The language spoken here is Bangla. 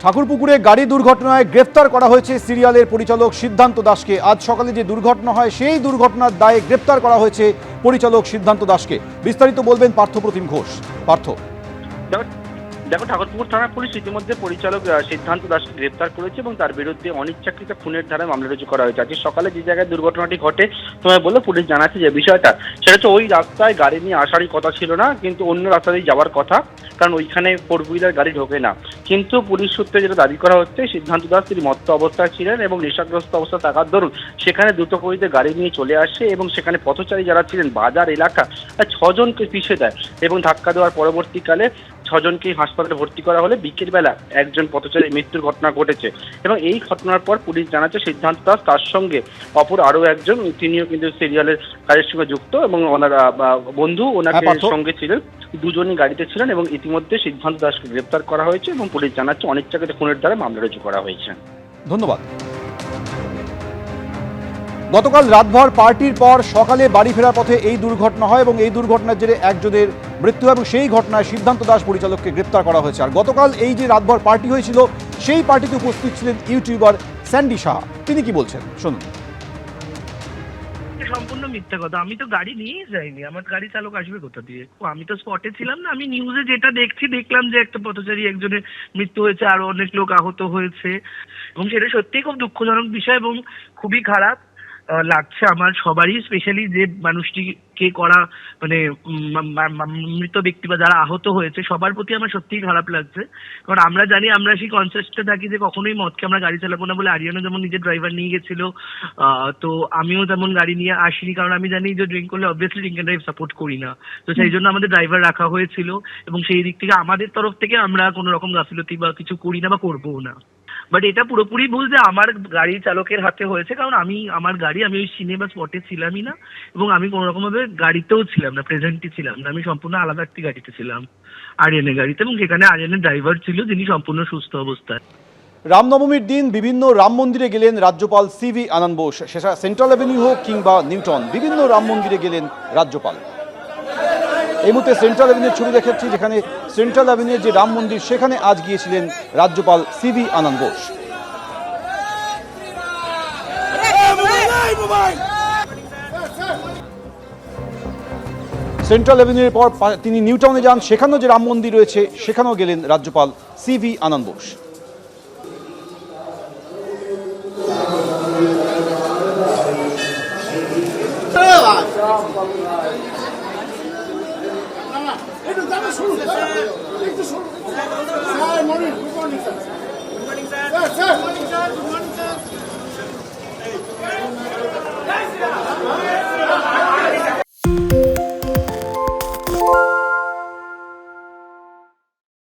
ঠাকুরপুকুরে গাড়ি দুর্ঘটনায় গ্রেফতার করা হয়েছে সিরিয়ালের পরিচালক সিদ্ধান্ত দাসকে। আজ সকালে যে দুর্ঘটনা হয় সেই দুর্ঘটনার দায়ে গ্রেফতার করা হয়েছে পরিচালক সিদ্ধান্ত দাসকে। বিস্তারিত বলবেন পার্থপ্রতিম ঘোষ। পার্থ, দেখো, ঠাকুরপুকুর থানার পুলিশ ইতিমধ্যে পরিচালক সিদ্ধান্ত দাসকে গ্রেপ্তার করেছে এবং তার বিরুদ্ধে অনিচ্ছাকৃত খুনের ধারায় মামলা রুজু করা হয়েছে। আজকে সকালে যে জায়গায় দুর্ঘটনাটি ঘটে তোমায় বললো, পুলিশ জানাচ্ছে যে বিষয়টা সেটা হচ্ছে ওই রাস্তায় গাড়ি নিয়ে আসারই কথা ছিল না, কিন্তু অন্য রাস্তা দিয়ে যাওয়ার কথা, কারণ ওইখানে ফোর হুইলার গাড়ি ঢোকে না। কিন্তু পুলিশ সূত্রে যেটা দাবি করা হচ্ছে, সিদ্ধান্ত দাস তিনি মত্ত অবস্থায় ছিলেন এবং নেশাগ্রস্ত অবস্থা থাকার দরুন সেখানে দ্রুত গতিতে গাড়ি নিয়ে চলে আসে এবং সেখানে পথচারী যারা ছিলেন বাজার এলাকা 6জনকে পিষে দেয় এবং ধাক্কা দেওয়ার পরবর্তীকালে 6জনকেই হাসপাতালে ভর্তি করা হলে বিকেলবেলা একজন পথচারী মৃত্যুর ঘটনা ঘটেছে। এবং এই ঘটনার পর পুলিশ জানাচ্ছে সিদ্ধান্ত দাস তার সঙ্গে অপর আরও একজন, তিনিও কিন্তু সিরিয়ালের কাজের সঙ্গে যুক্ত এবং ওনার বন্ধু ওনাকে সঙ্গে ছিলেন, দুজনই গাড়িতে ছিলেন এবং ইতিমধ্যে সিদ্ধান্ত দাসকে গ্রেপ্তার করা হয়েছে এবং পুলিশ জানাচ্ছে অনিচ্ছাকৃত খুনের দ্বারা মামলা রুজু করা হয়েছে। ধন্যবাদ। গতকাল রাতভর পার্টির পর সকালে বাড়ি ফেরার পথে এই দুর্ঘটনা হয় এবং এই দুর্ঘটনার জেরে একজনের মৃত্যু হয় এবং সেই ঘটনায় সিদ্ধান্ত দাস পরিচালককে গ্রেপ্তার করা হয়েছে। আর গতকাল এই যে রাতভর পার্টি হয়েছিল সেই পার্টিতে উপস্থিত ছিলেন ইউটিউবার স্যান্ডি সাহা। তিনি কি বলছেন শুনুন। সম্পূর্ণ মিথ্যা কথা। আমি তো গাড়ি নিয়েই যাইনি, আমার গাড়ি চালক আসবে কোথা দিয়ে? আমি তো স্পটে ছিলাম না। আমি নিউজে যেটা দেখলাম যে একটা পথচারী একজনের মৃত্যু হয়েছে, আরো অনেক লোক আহত হয়েছে এবং সেটা সত্যিই খুব দুঃখজনক বিষয় এবং খুবই খারাপ লাগছে আমার সবারই, স্পেশালি যে মানুষটিকে করা মানে মৃত ব্যক্তি বা যারা আহত হয়েছে সবার প্রতি আমার সত্যিই খারাপ লাগছে। কারণ আমরা জানি, আমরা সেই কনসেপ্টে থাকি যে কখনোই মদকে আমরা গাড়ি চালাবো না বলে আরিয়ানা যেমন নিজের ড্রাইভার নিয়ে গেছিল, তো আমিও তেমন গাড়ি নিয়ে আসিনি, কারণ আমি জানি যে ড্রিঙ্ক করলে obviously drink and drive support করি না। তো সেই জন্য আমাদের ড্রাইভার রাখা হয়েছিল এবং সেই দিক থেকে আমাদের তরফ থেকে আমরা কোনো রকম গাফিলতি বা কিছু করি না বা করবোও না। বাট এটা পুরোপুরি ভুল যে আমার গাড়ি চালকের হাতে হয়েছে, কারণ আমার গাড়ি, আমি ওই সিনে বা স্পটে ছিলামই না এবং আমি কোনো রকম ভাবে গাড়িতেও ছিলাম না, প্রেজেন্টই ছিলাম না। আমি সম্পূর্ণ আলাদা একটি গাড়িতে ছিলাম, আরিয়ানের গাড়িতে, এবং সেখানে আরিয়ানের ড্রাইভার ছিল যিনি সম্পূর্ণ সুস্থ অবস্থায়। রামনবমীর দিন বিভিন্ন রাম মন্দিরে গেলেন রাজ্যপাল সিভি আনন্দ বোস। সেটা সেন্ট্রাল অ্যাভিনিউ হোক কিংবা নিউটন, বিভিন্ন রাম মন্দিরে গেলেন রাজ্যপাল। এই মুহূর্তে সেন্ট্রাল অ্যাভিনিউর ছবি দেখাচ্ছি, যেখানে সেন্ট্রাল অ্যাভিনিউর যে রাম মন্দির সেখানে আজ গিয়েছিলেন রাজ্যপাল সিভি আনন্দ বোস। সেন্ট্রাল অ্যাভিনিউর পর তিনি নিউটাউনে যান, সেখানেও যে রাম মন্দির রয়েছে সেখানেও গেলেন রাজ্যপাল সিভি আনন্দ বোস। একটু শুরু